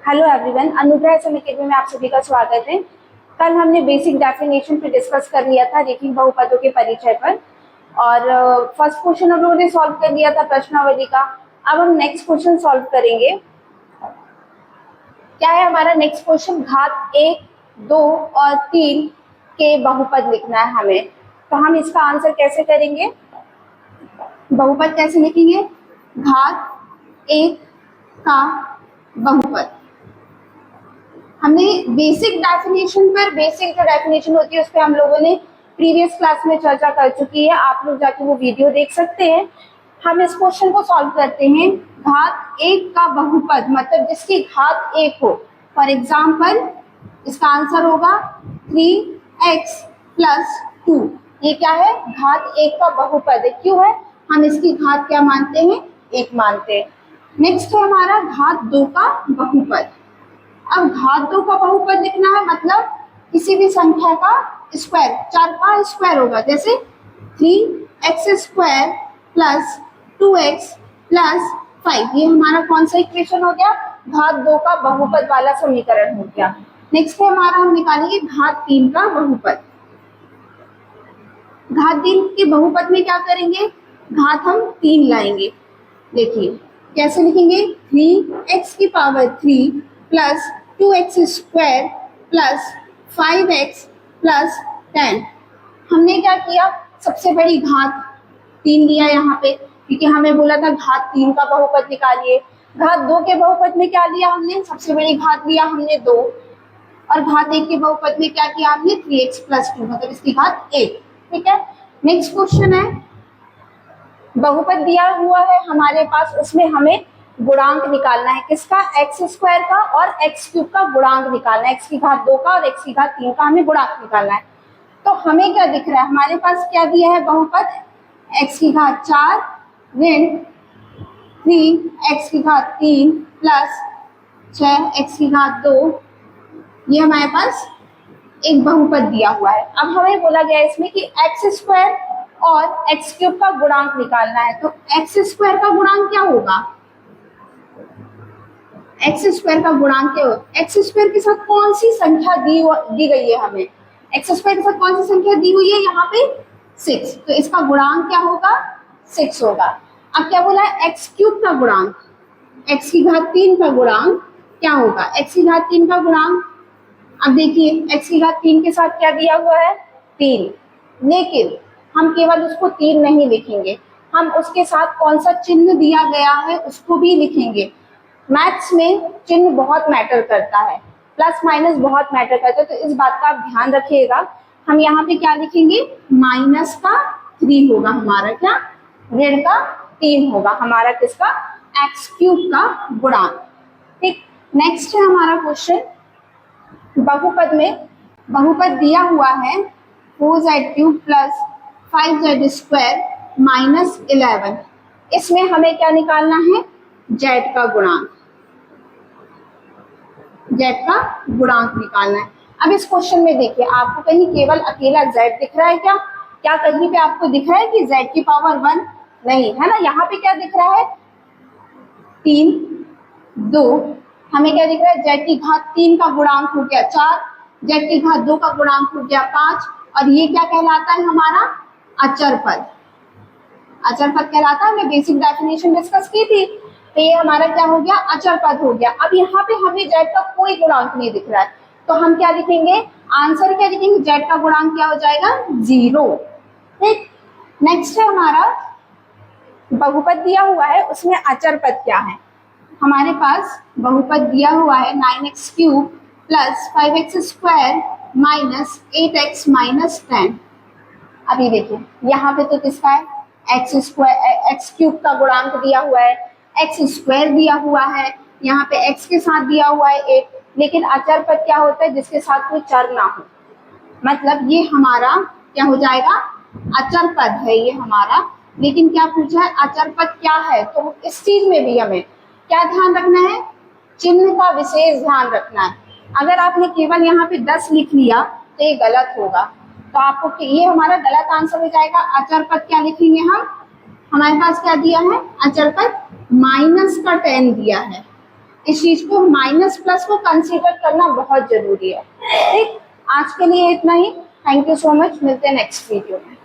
Hello everyone, अनुग्रह सम academy में आप सभी का स्वागत है। कल हमने बेसिक डेफिनेशन पे डिस्कस कर लिया था रेखिक बहुपदों के परिचय पर और फर्स्ट क्वेश्चन हम लोगों ने सॉल्व कर लिया था प्रश्नावली का। अब हम नेक्स्ट क्वेश्चन सॉल्व करेंगे। क्या है हमारा नेक्स्ट क्वेश्चन? घात 1, 2 और 3 के बहुपद लिखना है हमें। तो हम इसका आंसर कैसे करेंगे? बहुपद कैसे लिखेंगे? घात 1 का बहुपद। हमने बेसिक डेफिनेशन पर, बेसिक जो डेफिनेशन होती है उस पर हम लोगों ने प्रीवियस क्लास में चर्चा कर चुकी है। आप लोग जाके वो वीडियो देख सकते हैं। हम इस क्वेश्चन को सॉल्व करते हैं। घात 1 का बहुपद मतलब जिसकी घात 1 हो। फॉर एग्जाम्पल इसका आंसर होगा 3x + 2। ये क्या है? घात 1 का बहुपद है। क्यों है? हम इसकी घात क्या मानते हैं? 1 मानते हैं। नेक्स्ट है हमारा घात 2 का बहुपद। अब घात 2 का बहुपद लिखना है मतलब किसी भी संख्या का स्क्वायर, 4 का स्क्वायर होगा। जैसे 3x² + 2x + 5। ये हमारा कौन सा इक्वेशन हो गया? घात 2 का बहुपद वाला समीकरण हो गया। नेक्स्ट है हमारा, हम निकालेंगे घात 3 का बहुपद। घात 3 के बहुपद में क्या करेंगे? घात हम 3 लाएंगे। देखिए कैसे लिखेंगे? 3x³ + 2x² + 5x + 10। हमने क्या किया? सबसे बड़ी घात 3 लिया यहाँ पे, क्योंकि हमें बोला था घात 3 का बहुपद निकालिए। घात 2 के बहुपद में क्या लिया हमने? सबसे बड़ी घात लिया हमने 2। और घात 1 के बहुपद में क्या किया हमने? 3x + 2 मतलब इसकी घात 1। ठीक है। नेक्स्ट क्वेश्चन है, बहुपद दिया हुआ है हमारे पास, उसमें हमें गुणांक निकालना है। किसका? x² का और x³ का गुणांक निकालना है। x की घात 2 का और x की घात 3 का हमें गुणांक निकालना है। तो हमें क्या दिख रहा है? हमारे पास क्या दिया है बहुपद? x की घात 4 ऋण 3x की घात 3 + 6x की घात 2। ये हमारे पास एक बहुपद दिया हुआ है। अब हमें बोला गया है इसमें कि x² और x³ का गुणांक निकालना है। तो x² का गुणांक क्या होगा? x² का गुणांक क्या होगा? x² के साथ कौन सी संख्या दी गई है हमें? x² के साथ कौन सी संख्या दी हुई है यहाँ पे? 6। तो इसका गुणांक क्या होगा? 6 होगा। अब क्या बोला है? x³ का गुणांक, x की घात 3 का गुणांक क्या होगा? x की घात 3 का गुणांक, अब देखिए x की घात 3 के साथ क्या दिया हुआ है? 3। लेकिन हम केवल उसको 3 नहीं लिखेंगे, हम उसके साथ कौन सा चिन्ह दिया गया है उसको भी लिखेंगे। मैथ्स में चिन्ह बहुत मैटर करता है, प्लस माइनस बहुत मैटर करता है। तो इस बात का आप ध्यान रखिएगा। हम यहाँ पे क्या लिखेंगे? -3 होगा हमारा, क्या? ऋण का 3 होगा हमारा। किसका? x³ का गुणांक। ठीक। नेक्स्ट है हमारा क्वेश्चन, बहुपद में बहुपद दिया हुआ है 4z³ + 5z² - 11। इसमें हमें क्या निकालना है? z का गुणांक, z का गुणांक निकालना है। अब इस क्वेश्चन में देखिए, आपको कहीं केवल अकेला z दिख रहा है क्या? क्या कहीं पे आपको दिख रहा है कि z की पावर 1? नहीं है ना। यहाँ पे क्या दिख रहा है? 3, 2। हमें क्या दिख रहा है? z की घात 3 का गुणांक हो गया 4, z की घात 2 का गुणांक हो गया 5। और ये क्या कहलाता है हमारा? अचर पद। अचर पद कहलाता है। हमने बेसिक डेफिनेशन डिस्कस की थी। तो ये हमारा क्या हो गया? अचर पद हो गया। अब यहाँ पे हमें z का कोई गुणांक नहीं दिख रहा है, तो हम क्या लिखेंगे? आंसर क्या लिखेंगे? z का गुणांक क्या हो जाएगा? 0। ठीक। नेक्स्ट है हमारा, बहुपद दिया हुआ है उसमें अचर पद क्या है? हमारे पास बहुपद दिया हुआ है 9x³ + 5x² - 8x - 10। अभी देखिए यहाँ पे तो किसका है? x³ का गुणांक दिया हुआ है, x² दिया हुआ है, यहाँ पे x के साथ दिया हुआ है 8। लेकिन अचर पद क्या होता है? जिसके साथ कोई चर ना हो। मतलब ये हमारा क्या हो जाएगा? अचर पद है ये हमारा। लेकिन क्या पूछा है? अचर पद क्या है? तो इस चीज में भी हमें क्या ध्यान रखना है? चिन्ह का विशेष ध्यान रखना है। अगर आपने केवल यहाँ पे 10 लिख लिया तो ये गलत होगा। तो आपको ये हमारा गलत आंसर हो जाएगा। अचर पद क्या लिखेंगे हम? हमारे पास क्या दिया है? अचर पद -10 दिया है। इस चीज को माइनस प्लस को कंसीडर करना बहुत जरूरी है। ठीक, आज के लिए इतना ही। थैंक यू सो मच, मिलते हैं नेक्स्ट वीडियो में।